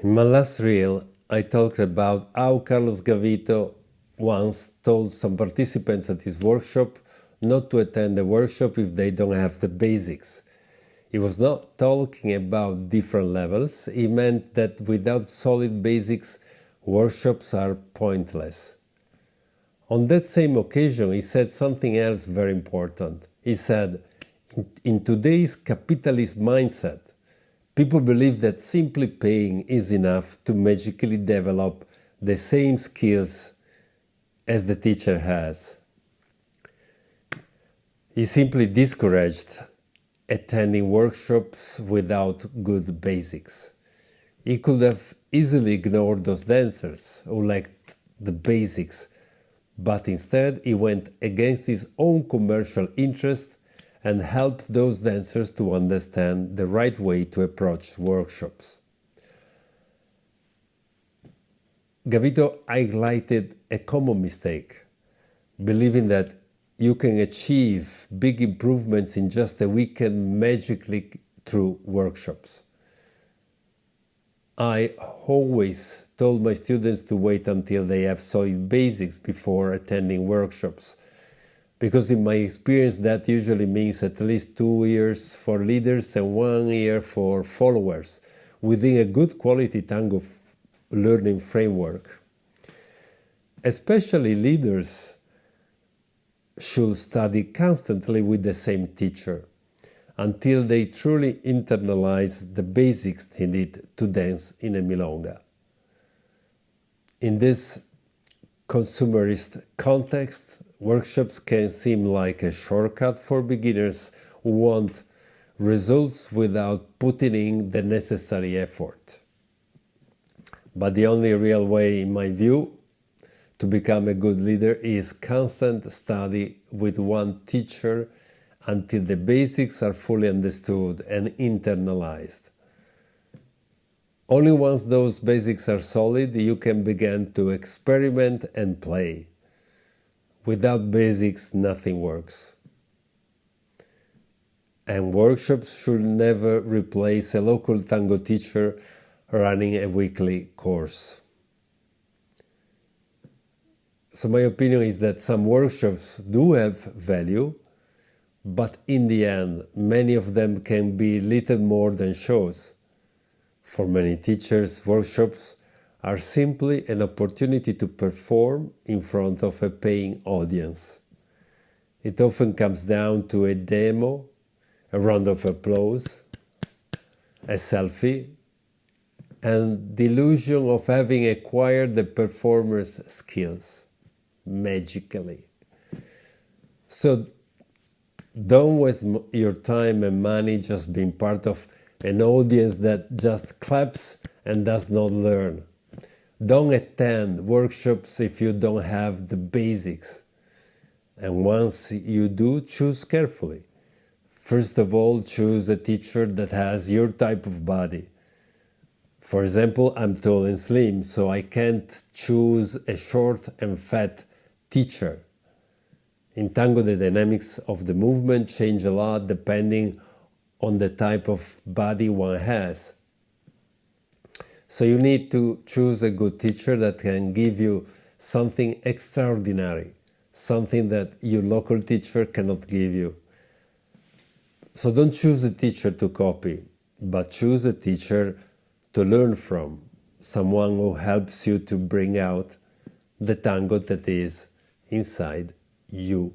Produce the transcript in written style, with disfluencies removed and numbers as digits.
In my last reel, I talked about how Carlos Gavito once told some participants at his workshop not to attend the workshop if they don't have the basics. He was not talking about different levels, he meant that without solid basics, workshops are pointless. On that same occasion, he said something else very important. He said, in today's capitalist mindset, people believe that simply paying is enough to magically develop the same skills as the teacher has. He simply discouraged attending workshops without good basics. He could have easily ignored those dancers who lacked the basics, but instead he went against his own commercial interest and helped those dancers to understand the right way to approach workshops. Gavito highlighted a common mistake, believing that you can achieve big improvements in just a weekend magically through workshops. I always told my students to wait until they have solid basics before attending workshops, because in my experience that usually means at least 2 years for leaders and 1 year for followers within a good quality tango learning framework. Especially leaders should study constantly with the same teacher until they truly internalize the basics needed to dance in a milonga. In this consumerist context, workshops can seem like a shortcut for beginners who want results without putting in the necessary effort. But the only real way, in my view, to become a good leader is constant study with one teacher until the basics are fully understood and internalized. Only once those basics are solid, you can begin to experiment and play. Without basics, nothing works. And workshops should never replace a local tango teacher running a weekly course. So my opinion is that some workshops do have value, but in the end, many of them can be little more than shows. For many teachers, workshops are simply an opportunity to perform in front of a paying audience. It often comes down to a demo, a round of applause, a selfie, and the illusion of having acquired the performer's skills magically. So don't waste your time and money just being part of an audience that just claps and does not learn. Don't attend workshops if you don't have the basics. And once you do, choose carefully. First of all, choose a teacher that has your type of body. For example, I'm tall and slim, so I can't choose a short and fat teacher. In tango, the dynamics of the movement change a lot depending on the type of body one has. So you need to choose a good teacher that can give you something extraordinary, something that your local teacher cannot give you. So don't choose a teacher to copy, but choose a teacher to learn from, someone who helps you to bring out the tango that is inside you.